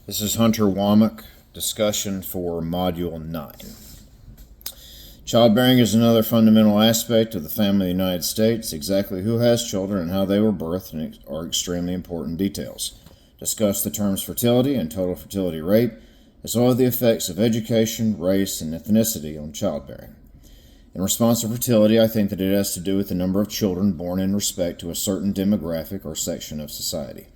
This is Hunter Womack, discussion for Module 9. Childbearing is another fundamental aspect of the family of the United States. Exactly who has children and how they were birthed are extremely important details. Discuss the terms fertility and total fertility rate, as well as the effects of education, race, and ethnicity on childbearing. In response to fertility, I think that it has to do with the number of children born in respect to a certain demographic or section of society.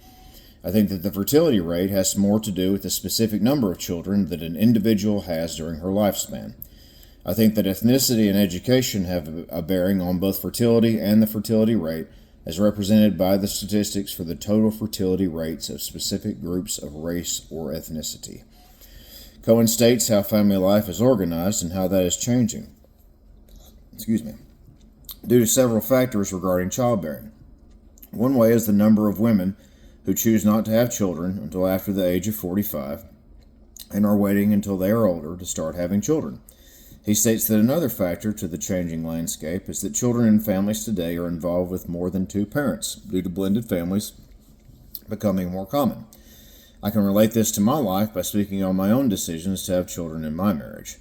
I think that the fertility rate has more to do with the specific number of children that an individual has during her lifespan. I think that ethnicity and education have a bearing on both fertility and the fertility rate, as represented by the statistics for the total fertility rates of specific groups of race or ethnicity. Cohen states how family life is organized and how that is changing. Due to several factors regarding childbearing. One way is the number of women who choose not to have children until after the age of 45 and are waiting until they are older to start having children. He states that another factor to the changing landscape is that children in families today are involved with more than two parents due to blended families becoming more common. I can relate this to my life by speaking on my own decisions to have children in my marriage.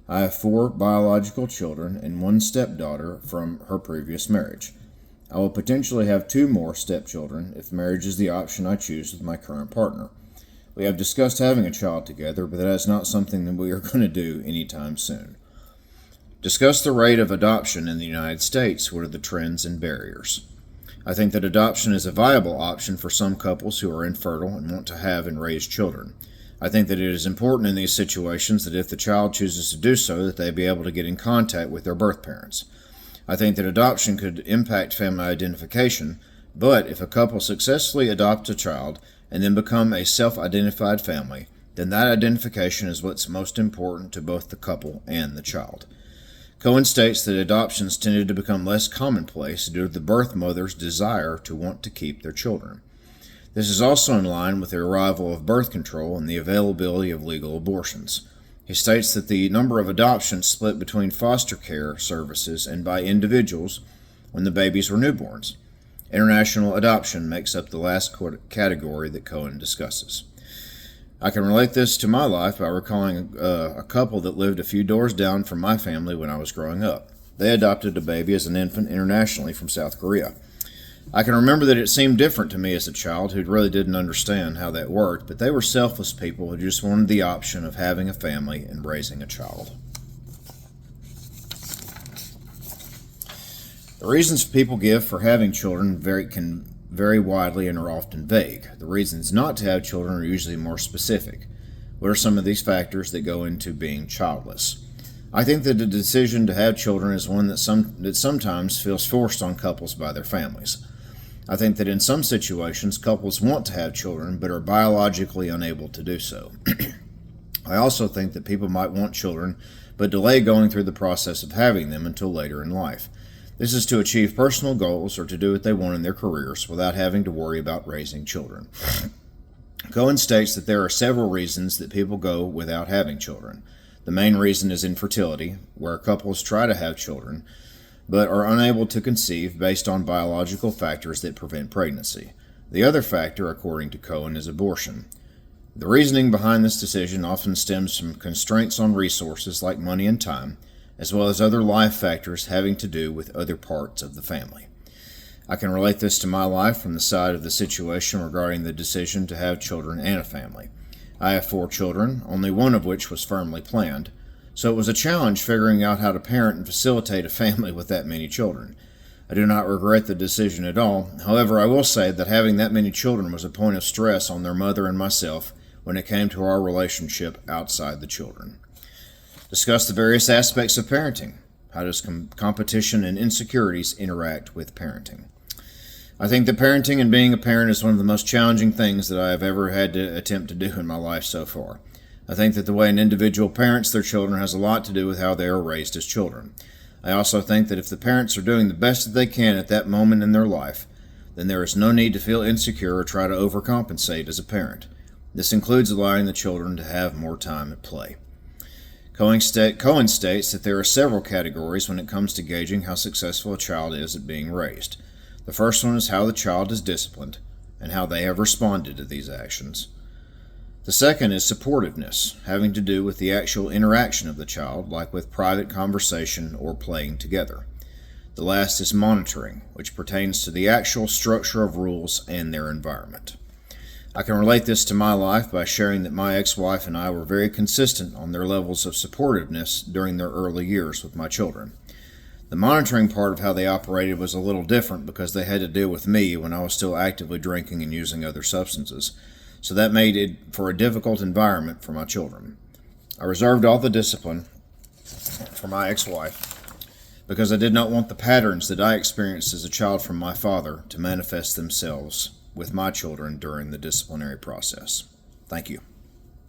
I have 4 biological children and 1 stepdaughter from her previous marriage. I will potentially have 2 more stepchildren if marriage is the option I choose with my current partner. We have discussed having a child together, but that is not something that we are going to do anytime soon. Discuss the rate of adoption in the United States. What are the trends and barriers? I think that adoption is a viable option for some couples who are infertile and want to have and raise children. I think that it is important in these situations that if the child chooses to do so, that they be able to get in contact with their birth parents. I think that adoption could impact family identification, but if a couple successfully adopts a child and then become a self-identified family, then that identification is what's most important to both the couple and the child. Cohen states that adoptions tended to become less commonplace due to the birth mother's desire to want to keep their children. This is also in line with the arrival of birth control and the availability of legal abortions. He states that the number of adoptions split between foster care services and by individuals when the babies were newborns. International adoption makes up the last category that Cohen discusses. I can relate this to my life by recalling a couple that lived a few doors down from my family when I was growing up. They adopted a baby as an infant internationally from South Korea. I can remember that it seemed different to me as a child who really didn't understand how that worked, but they were selfless people who just wanted the option of having a family and raising a child. The reasons people give for having children can vary widely and are often vague. The reasons not to have children are usually more specific. What are some of these factors that go into being childless? I think that the decision to have children is one that sometimes feels forced on couples by their families. I think that in some situations, couples want to have children but are biologically unable to do so. I also think that people might want children but delay going through the process of having them until later in life. This is to achieve personal goals or to do what they want in their careers without having to worry about raising children. Cohen states that there are several reasons that people go without having children. The main reason is infertility, where couples try to have children but are unable to conceive based on biological factors that prevent pregnancy. The other factor, according to Cohen, is abortion. The reasoning behind this decision often stems from constraints on resources like money and time, as well as other life factors having to do with other parts of the family. I can relate this to my life from the side of the situation regarding the decision to have children and a family. I have 4 children, only one of which was firmly planned, so it was a challenge figuring out how to parent and facilitate a family with that many children. I do not regret the decision at all. However, I will say that having that many children was a point of stress on their mother and myself when it came to our relationship outside the children. Discuss the various aspects of parenting. How does competition and insecurities interact with parenting? I think that parenting and being a parent is one of the most challenging things that I have ever had to attempt to do in my life so far. I think that the way an individual parents their children has a lot to do with how they are raised as children. I also think that if the parents are doing the best that they can at that moment in their life, then there is no need to feel insecure or try to overcompensate as a parent. This includes allowing the children to have more time at play. Cohen states that there are several categories when it comes to gauging how successful a child is at being raised. The first one is how the child is disciplined and how they have responded to these actions. The The second is supportiveness, having to do with the actual interaction of the child, like with private conversation or playing together. The last is monitoring, which pertains to the actual structure of rules and their environment. I can relate this to my life by sharing that my ex-wife and I were very consistent on their levels of supportiveness during their early years with my children. The monitoring part of how they operated was a little different because they had to deal with me when I was still actively drinking and using other substances, so that made it for a difficult environment for my children. I reserved all the discipline for my ex-wife because I did not want the patterns that I experienced as a child from my father to manifest themselves with my children during the disciplinary process. Thank you.